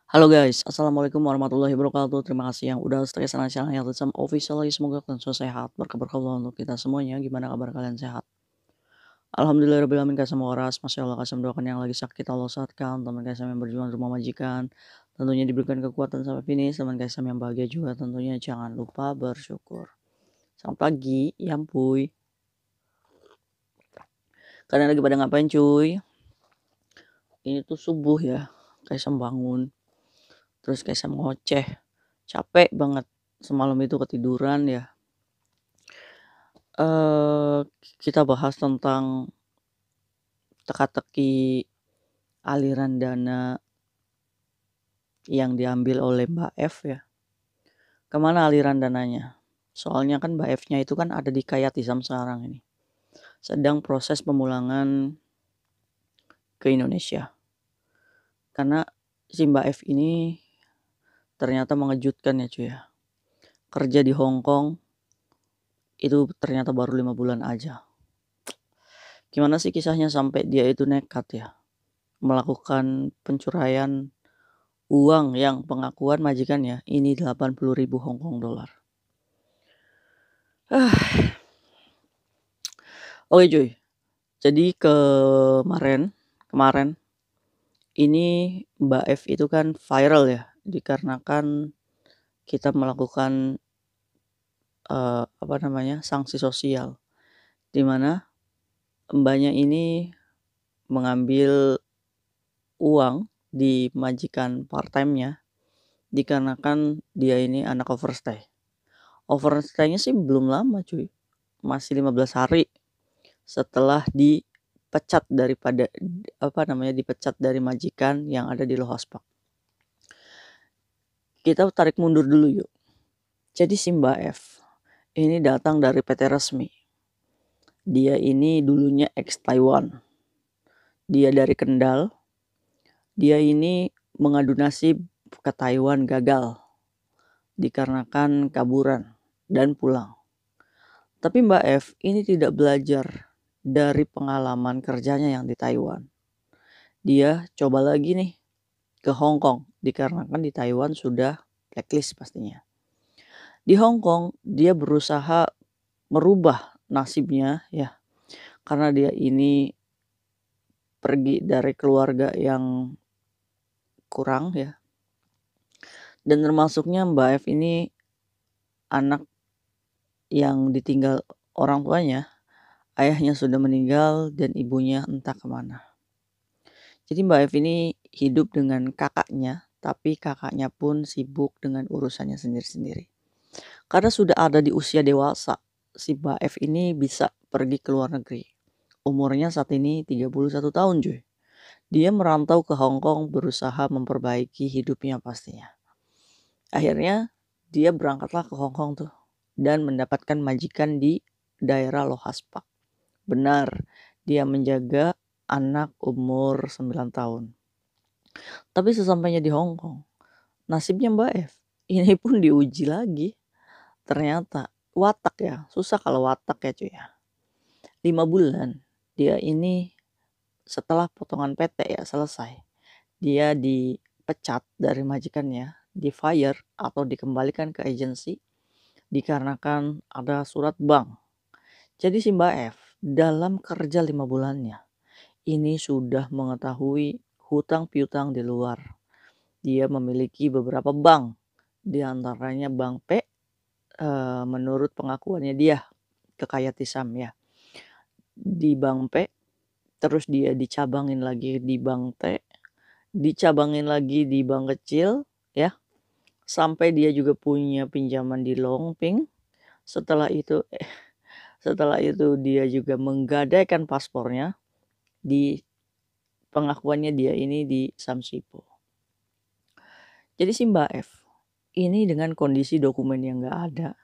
Halo guys, assalamualaikum warahmatullahi wabarakatuh. Terima kasih yang udah stay sama channel yang Sam Official. Semoga kalian semua sehat, berkah untuk kita semuanya. Gimana kabar kalian, sehat? Alhamdulillahirobbilalamin. Kasih semua waras, masya Allah. Kasih doakan yang lagi sakit Allah sehatkan. Teman kasih yang berjuang di rumah majikan, tentunya diberikan kekuatan sampai finish. Teman kasih yang bahagia juga, tentunya jangan lupa bersyukur. Selamat pagi, ya Puy. Kalian lagi pada ngapain cuy? Ini tuh subuh ya, kayak bangun. Terus kayak ngoceh, capek banget. Semalam itu ketiduran ya. Kita bahas tentang teka-teki aliran dana yang diambil oleh Mbak F ya. Kemana aliran dananya? Soalnya kan Mbak F-nya itu kan ada di Kayatisam sekarang ini. Sedang proses pemulangan ke Indonesia. Karena si Mbak F ini ternyata mengejutkan ya cuy ya. Kerja di Hong Kong itu ternyata baru 5 bulan aja. Gimana sih kisahnya sampai dia itu nekat ya melakukan pencuraian uang yang pengakuan majikannya ini 80.000 Hong Kong dollar. Oke cuy. Jadi kemarin ini Mbak F itu kan viral ya dikarenakan kita melakukan sanksi sosial, di mana mbaknya ini mengambil uang di majikan part-time-nya dikarenakan dia ini anak overstay. Overstay-nya sih belum lama cuy, masih 15 hari setelah dipecat dari majikan yang ada di Lohaspak. Kita tarik mundur dulu yuk. Jadi si Mbak F ini datang dari PT resmi. Dia ini dulunya ex Taiwan. Dia dari Kendal. Dia ini mengadu nasib ke Taiwan gagal dikarenakan kaburan dan pulang. Tapi Mbak F ini tidak belajar dari pengalaman kerjanya yang di Taiwan. Dia coba lagi nih ke Hong Kong dikarenakan di Taiwan sudah blacklist pastinya. Di Hong Kong dia berusaha merubah nasibnya ya, karena dia ini pergi dari keluarga yang kurang ya. Dan termasuknya Mbak F ini anak yang ditinggal orang tuanya. Ayahnya sudah meninggal dan ibunya entah kemana. Jadi Mbak F ini hidup dengan kakaknya, tapi kakaknya pun sibuk dengan urusannya sendiri-sendiri. Karena sudah ada di usia dewasa, si Mbak F ini bisa pergi ke luar negeri. Umurnya saat ini 31 tahun cuy. Dia merantau ke Hong Kong berusaha memperbaiki hidupnya pastinya. Akhirnya dia berangkatlah ke Hong Kong tuh dan mendapatkan majikan di daerah Lohaspak. Benar, dia menjaga anak umur 9 tahun. Tapi sesampainya di Hong Kong, nasibnya Mbak F ini pun diuji lagi. Ternyata watak ya, susah kalau watak ya cuy ya. 5 bulan dia ini setelah potongan PT ya selesai, dia dipecat dari majikannya, di fire atau dikembalikan ke agensi dikarenakan ada surat bank. Jadi si Mbak F dalam kerja 5 bulannya ini sudah mengetahui hutang piutang di luar. Dia memiliki beberapa bank, diantaranya Bank P, menurut pengakuannya dia ke Kayatisam ya. Di Bank P, terus dia dicabangin lagi di Bank T, dicabangin lagi di bank kecil ya. Sampai dia juga punya pinjaman di Longping. Setelah itu dia juga menggadaikan paspornya di pengakuannya dia ini di Samsipo. Jadi si Mbak F ini dengan kondisi dokumen yang gak ada,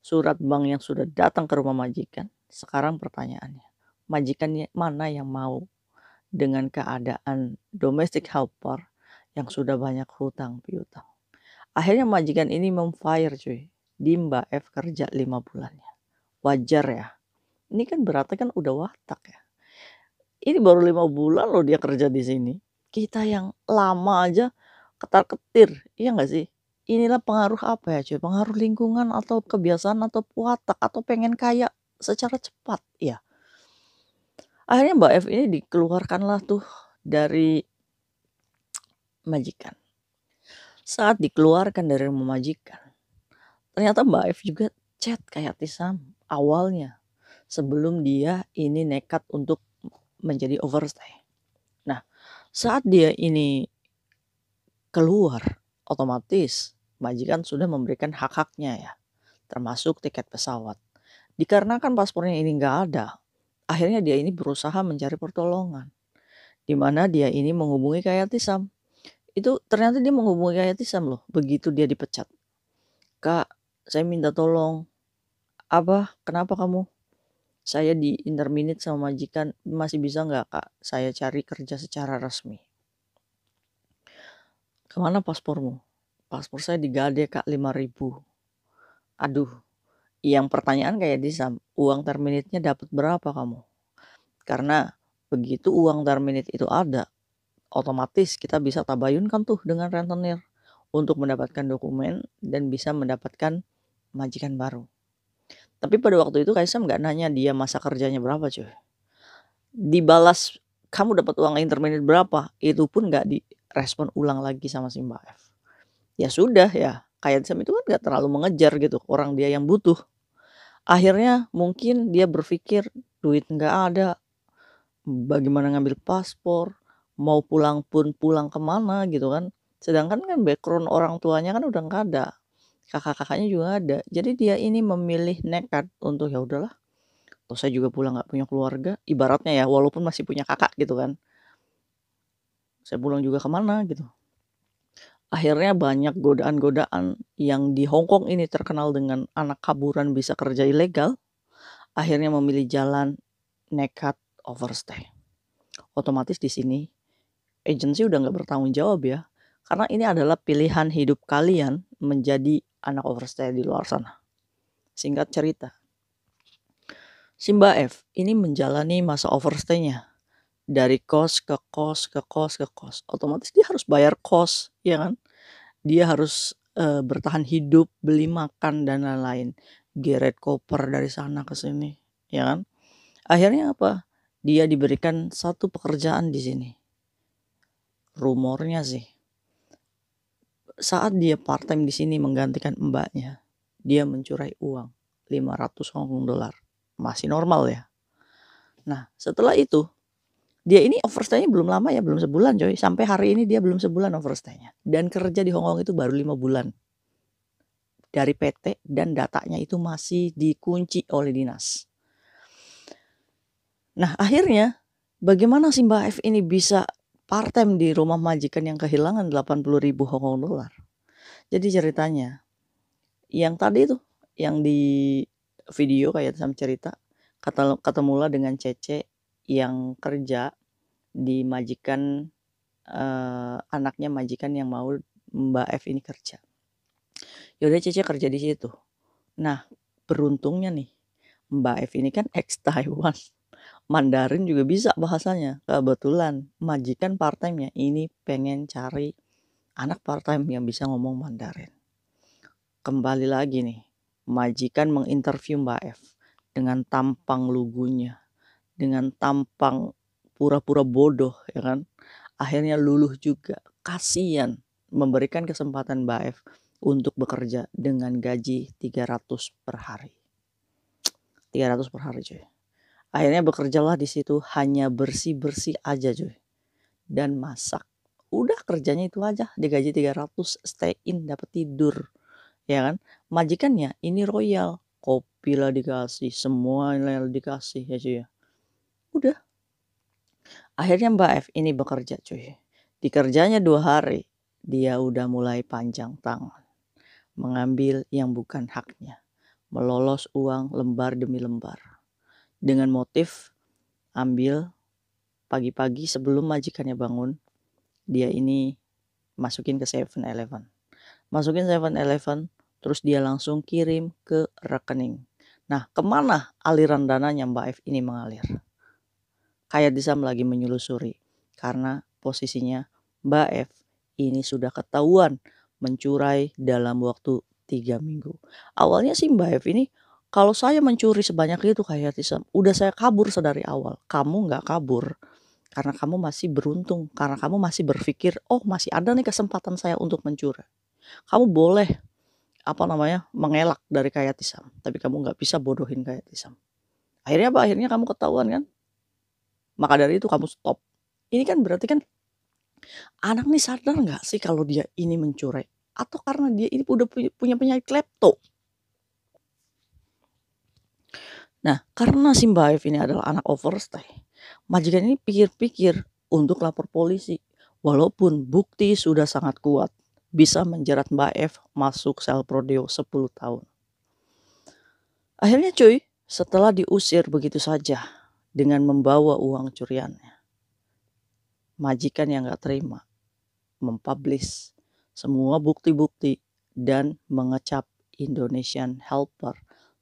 surat bank yang sudah datang ke rumah majikan. Sekarang pertanyaannya, majikannya mana yang mau dengan keadaan domestic helper yang sudah banyak hutang piutang? Akhirnya majikan ini memfire cuy di Mbak F kerja 5 bulannya. Wajar ya. Ini kan berarti kan udah watak ya. Ini baru 5 bulan loh dia kerja di sini. Kita yang lama aja ketar-ketir, iya nggak sih? Inilah pengaruh apa ya cuy, pengaruh lingkungan atau kebiasaan atau watak atau pengen kaya secara cepat, ya. Akhirnya Mbak F ini dikeluarkanlah tuh dari majikan. Saat dikeluarkan dari rumah majikan, ternyata Mbak F juga chat kayak Tisam awalnya sebelum dia ini nekat untuk menjadi overstay. Nah, saat dia ini keluar, otomatis majikan sudah memberikan hak-haknya ya, termasuk tiket pesawat. Dikarenakan paspornya ini nggak ada, akhirnya dia ini berusaha mencari pertolongan. Di mana dia ini menghubungi Kayatisam. Itu ternyata dia menghubungi Kayatisam loh, begitu dia dipecat. Kak, saya minta tolong. Apa? Kenapa kamu? Saya di interminate sama majikan, masih bisa nggak kak? Saya cari kerja secara resmi. Kemana paspormu? Paspor saya digade kak 5.000. Aduh, yang pertanyaan kayak Disam, uang terminate-nya dapat berapa kamu? Karena begitu uang terminate itu ada, otomatis kita bisa tabayunkan tuh dengan rentenir untuk mendapatkan dokumen dan bisa mendapatkan majikan baru. Tapi pada waktu itu Kaisam nggak nanya dia masa kerjanya berapa cuy. Dibalas kamu dapat uang intermediate berapa, itu pun nggak direspon ulang lagi sama si Mbak F. Ya sudah ya, Kaisam itu kan nggak terlalu mengejar gitu orang dia yang butuh. Akhirnya mungkin dia berpikir duit nggak ada, bagaimana ngambil paspor, mau pulang pun pulang kemana gitu kan. Sedangkan kan background orang tuanya kan udah nggak ada, kakak-kakaknya juga ada. Jadi dia ini memilih nekat untuk ya udahlah, toh saya juga pulang nggak punya keluarga, ibaratnya ya walaupun masih punya kakak gitu kan. Saya pulang juga kemana gitu. Akhirnya banyak godaan-godaan yang di Hong Kong ini terkenal dengan anak kaburan bisa kerja ilegal. Akhirnya memilih jalan nekat overstay. Otomatis di sini agensi udah nggak bertanggung jawab ya, karena ini adalah pilihan hidup kalian menjadi anak overstay di luar sana. Singkat cerita, Simba F ini menjalani masa overstay-nya dari kos ke kos ke kos ke kos. Otomatis dia harus bayar kos, ya kan? Dia harus bertahan hidup, beli makan dan lain-lain. Geret koper dari sana ke sini, ya kan? Akhirnya apa? Dia diberikan satu pekerjaan di sini. Rumornya sih, saat dia part time di sini menggantikan mbaknya, dia mencurai uang 500 Hong Kong dollar. Masih normal ya. Nah, setelah itu dia ini overstay-nya belum lama ya, belum sebulan coy. Sampai hari ini dia belum sebulan overstay-nya. Dan kerja di Hong Kong itu baru 5 bulan. Dari PT dan datanya itu masih dikunci oleh dinas. Nah, akhirnya bagaimana si Mbak F ini bisa part time di rumah majikan yang kehilangan 80.000 Hong Kong dollar? Jadi ceritanya, yang tadi tuh, yang di video kayak Sam cerita, ketemulah dengan Cece yang kerja di majikan, anaknya majikan yang mau Mbak F ini kerja. Yaudah Cece kerja di situ. Nah, beruntungnya nih, Mbak F ini kan ex Taiwan. Mandarin juga bisa bahasanya. Kebetulan majikan part time-nya ini pengen cari anak part time yang bisa ngomong Mandarin. Kembali lagi nih, majikan menginterview Mbak F dengan tampang lugunya, dengan tampang pura-pura bodoh ya kan. Akhirnya luluh juga. Kasihan memberikan kesempatan Mbak F untuk bekerja dengan gaji 300 per hari. 300 per hari cuy. Akhirnya bekerjalah di situ hanya bersih-bersih aja cuy. Dan masak. Udah kerjanya itu aja, digaji 300, stay in, dapat tidur. Ya kan? Majikannya ini royal, kopi lah dikasih, semua lah dikasih ya cuy ya. Udah. Akhirnya Mbak F ini bekerja cuy. Dikerjanya 2 hari, dia udah mulai panjang tangan. Mengambil yang bukan haknya. Melolos uang lembar demi lembar. Dengan motif ambil pagi-pagi sebelum majikannya bangun, dia ini masukin ke 7-Eleven. Masukin 7-Eleven, terus dia langsung kirim ke rekening. Nah, kemana aliran dananya Mbak F ini mengalir? Kayak Disam lagi menyelusuri, karena posisinya Mbak F ini sudah ketahuan mencuri dalam waktu 3 minggu. Awalnya sih Mbak F ini, kalau saya mencuri sebanyak itu kayak Tisam, udah saya kabur sedari awal. Kamu nggak kabur, karena kamu masih beruntung, karena kamu masih berpikir, "Oh masih ada nih kesempatan saya untuk mencuri." Kamu boleh, mengelak dari kayak Tisam, tapi kamu nggak bisa bodohin kayak Tisam. Akhirnya apa? Akhirnya kamu ketahuan kan? Maka dari itu kamu stop. Ini kan berarti kan anak nih sadar nggak sih kalau dia ini mencuri? Atau karena dia ini udah punya penyakit klepto? Nah, karena si Mbak F ini adalah anak overstay, majikan ini pikir-pikir untuk lapor polisi. Walaupun bukti sudah sangat kuat, bisa menjerat Mbak F masuk sel prodeo 10 tahun. Akhirnya cuy, setelah diusir begitu saja dengan membawa uang curiannya, majikan yang gak terima mempublish semua bukti-bukti dan mengecap Indonesian Helper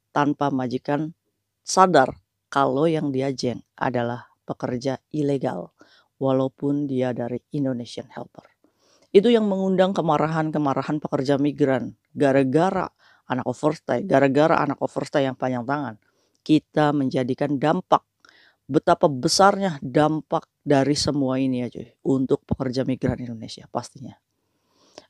tanpa majikan sadar kalau yang dia jeng adalah pekerja ilegal walaupun dia dari Indonesian Helper. Itu yang mengundang kemarahan-kemarahan pekerja migran gara-gara anak overstay yang panjang tangan. Kita menjadikan dampak, betapa besarnya dampak dari semua ini ya cuy, untuk pekerja migran Indonesia pastinya.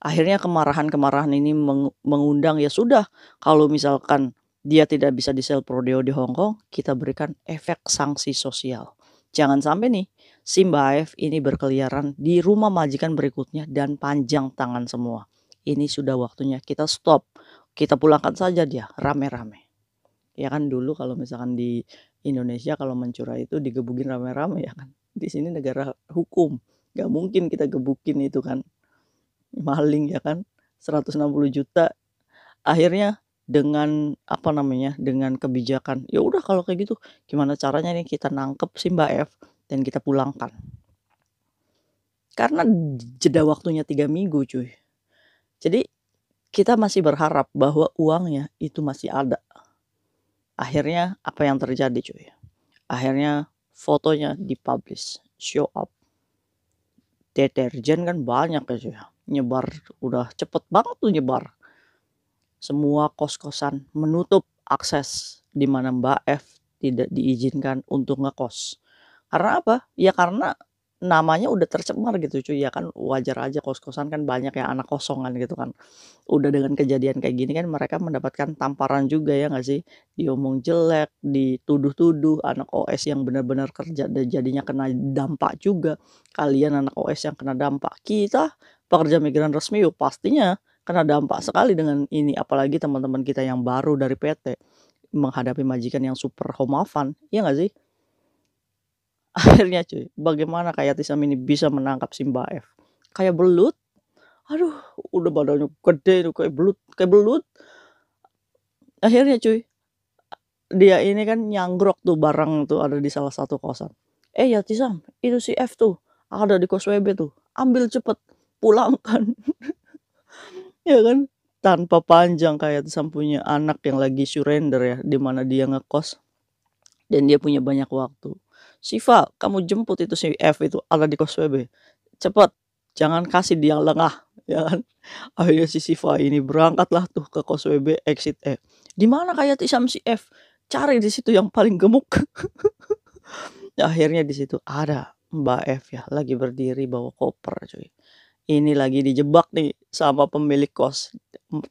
Akhirnya kemarahan-kemarahan ini mengundang, ya sudah, kalau misalkan dia tidak bisa di sel prodeo di Hong Kong, kita berikan efek sanksi sosial. Jangan sampai nih si Mbak F ini berkeliaran di rumah majikan berikutnya dan panjang tangan semua. Ini sudah waktunya kita stop. Kita pulangkan saja dia rame-rame. Ya kan dulu kalau misalkan di Indonesia kalau mencuri itu digebukin rame-rame ya kan. Di sini negara hukum. Gak mungkin kita gebukin itu kan. Maling ya kan. 160 juta. Akhirnya dengan dengan kebijakan, ya udah kalau kayak gitu gimana caranya nih kita nangkep si Mbak F dan kita pulangkan. Karena jeda waktunya 3 minggu cuy. Jadi kita masih berharap bahwa uangnya itu masih ada. Akhirnya apa yang terjadi cuy? Akhirnya fotonya dipublish, show up. Deterjen kan banyak ya cuy. Nyebar udah cepet banget tuh nyebar. Semua kos-kosan menutup akses di mana Mbak F tidak diizinkan untuk ngekos. Karena apa? Ya karena namanya udah tercemar gitu cuy, ya kan wajar aja kos-kosan kan banyak ya anak kosongan gitu kan. Udah dengan kejadian kayak gini kan mereka mendapatkan tamparan juga ya nggak sih? Diomong jelek, dituduh-tuduh, anak OS yang benar-benar kerja dan jadinya kena dampak juga. Kalian anak OS yang kena dampak. Kita pekerja migran resmi yuk pastinya kena dampak sekali dengan ini, apalagi teman-teman kita yang baru dari PT menghadapi majikan yang super homofan, ya nggak sih? Akhirnya cuy, bagaimana kayak Tisam ini bisa menangkap si Mbak F? Kayak belut, aduh udah badannya gede tuh kayak belut. Akhirnya cuy, dia ini kan nyanggrok tuh barang tuh ada di salah satu kosan. Ya Tisam, itu si F tuh ada di kos WB tuh, ambil cepet, pulangkan. Ya kan? Tanpa panjang kayak Tisam punya anak yang lagi surrender ya, di mana dia ngekos dan dia punya banyak waktu. Siva, kamu jemput itu si F itu ada di kos WB. Cepet, jangan kasih dia lengah, ya kan? Akhirnya si Siva ini berangkatlah tuh ke kos WB exit F. Di mana kayak Tisam si F? Cari di situ yang paling gemuk. Akhirnya di situ ada Mbak F ya, lagi berdiri bawa koper cuy. Ini lagi dijebak nih sama pemilik kos.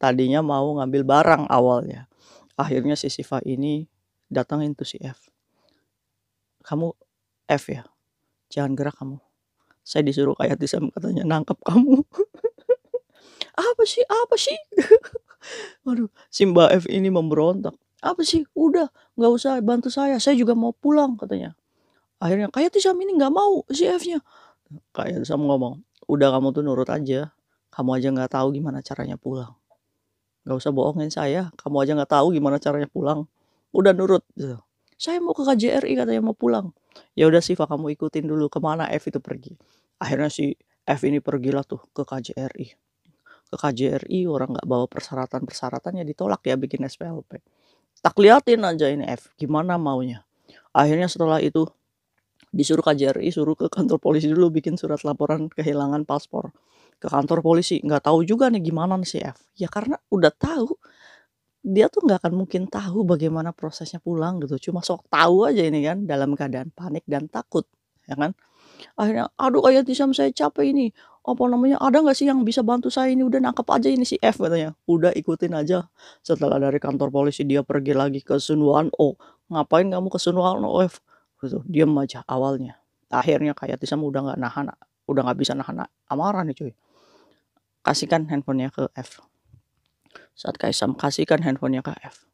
Tadinya mau ngambil barang awalnya. Akhirnya si Siva ini datangin tuh si F. Kamu F ya? Jangan gerak kamu. Saya disuruh kayak Tisam katanya nangkep kamu. Apa sih? Aduh, si Mbak F ini memberontak. Apa sih? Udah, nggak usah bantu saya juga mau pulang katanya. Akhirnya kayak Tisam ini nggak mau si F-nya. Kayak Tisam ngomong, udah kamu tuh nurut aja. Kamu aja nggak tahu gimana caranya pulang. Nggak usah bohongin saya. Kamu aja nggak tahu gimana caranya pulang. Udah nurut. Gitu. Saya mau ke KJRI katanya mau pulang. Ya udah Siva kamu ikutin dulu kemana F itu pergi. Akhirnya si F ini pergilah tuh ke KJRI. Ke KJRI orang nggak bawa persyaratan-persyaratannya ditolak ya bikin SPLP. Tak liatin aja ini F gimana maunya. Akhirnya setelah itu disuruh KJRI suruh ke kantor polisi dulu bikin surat laporan kehilangan paspor. ke kantor polisi, nggak tahu juga nih gimana nih si F. Ya karena udah tahu, dia tuh nggak akan mungkin tahu bagaimana prosesnya pulang gitu, cuma sok tahu aja ini kan dalam keadaan panik dan takut, ya kan. Akhirnya, "Aduh Ayat Hisham saya capek ini, apa namanya, ada nggak sih yang bisa bantu saya ini, udah nangkep aja ini si F," katanya. Udah ikutin aja. Setelah dari kantor polisi dia pergi lagi ke Sun Wan Oh, "Ngapain kamu ke Sun Wan Oh F?" Gitu, diem aja awalnya. Akhirnya kayak Hisham udah nggak bisa nahan amarah nih cuy. Kasihkan handphonenya ke F. Saat Kaisam kasihkan handphonenya ke F.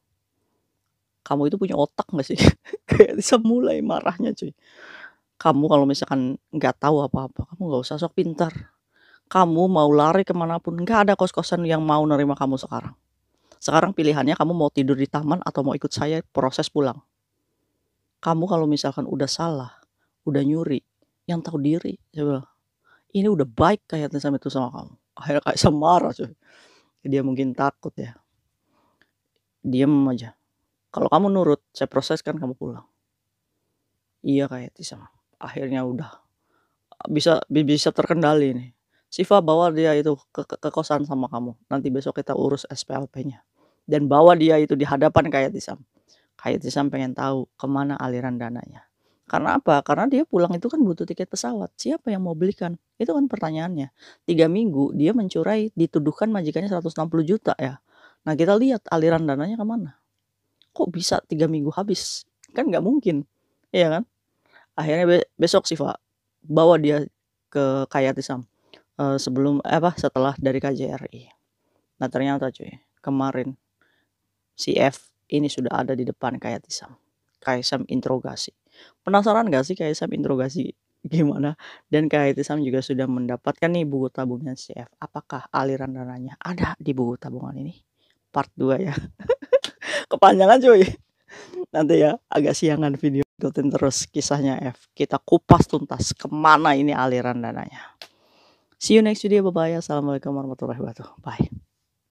"Kamu itu punya otak nggak sih?" Kayak Hisham mulai marahnya cuy. "Kamu kalau misalkan nggak tahu apa-apa, kamu nggak usah sok pintar. Kamu mau lari kemanapun nggak ada kos-kosan yang mau nerima kamu sekarang. Sekarang pilihannya kamu mau tidur di taman atau mau ikut saya proses pulang. Kamu kalau misalkan udah salah, udah nyuri, yang tahu diri," saya bilang. "Ini udah baik kayaknya sama itu sama kamu." Akhirnya Kaisam marah cuy. Dia mungkin takut ya. Diem aja. "Kalau kamu nurut, saya proseskan kamu pulang." Iya kayak Tisam. Akhirnya udah bisa terkendali nih. "Siva bawa dia itu ke kosan sama kamu. Nanti besok kita urus SPLP-nya." Dan bawa dia itu di hadapan Kak Yatisam. Kak Yatisam pengen tahu kemana aliran dananya. Karena apa? Karena dia pulang itu kan butuh tiket pesawat. Siapa yang mau belikan? Itu kan pertanyaannya. 3 minggu dia mencurai, dituduhkan majikannya 160 juta ya. Nah kita lihat aliran dananya kemana. Kok bisa 3 minggu habis? Kan nggak mungkin. Iya kan? Akhirnya besok Siva bawa dia ke Kak Yatisam. Setelah dari KJRI. Nah ternyata cuy, kemarin si F ini sudah ada di depan Kayatisam. Kaisam interogasi. Penasaran gak sih Kaisam interogasi gimana? Dan Kayatisam juga sudah mendapatkan nih buku tabungan si F. Apakah aliran dananya ada di buku tabungan ini? Part 2 ya. Kepanjangan cuy. Nanti ya agak siangan video. Ikutin terus kisahnya F. Kita kupas tuntas kemana ini aliran dananya. See you next video. Bye bye. Assalamualaikum warahmatullahi wabarakatuh. Bye.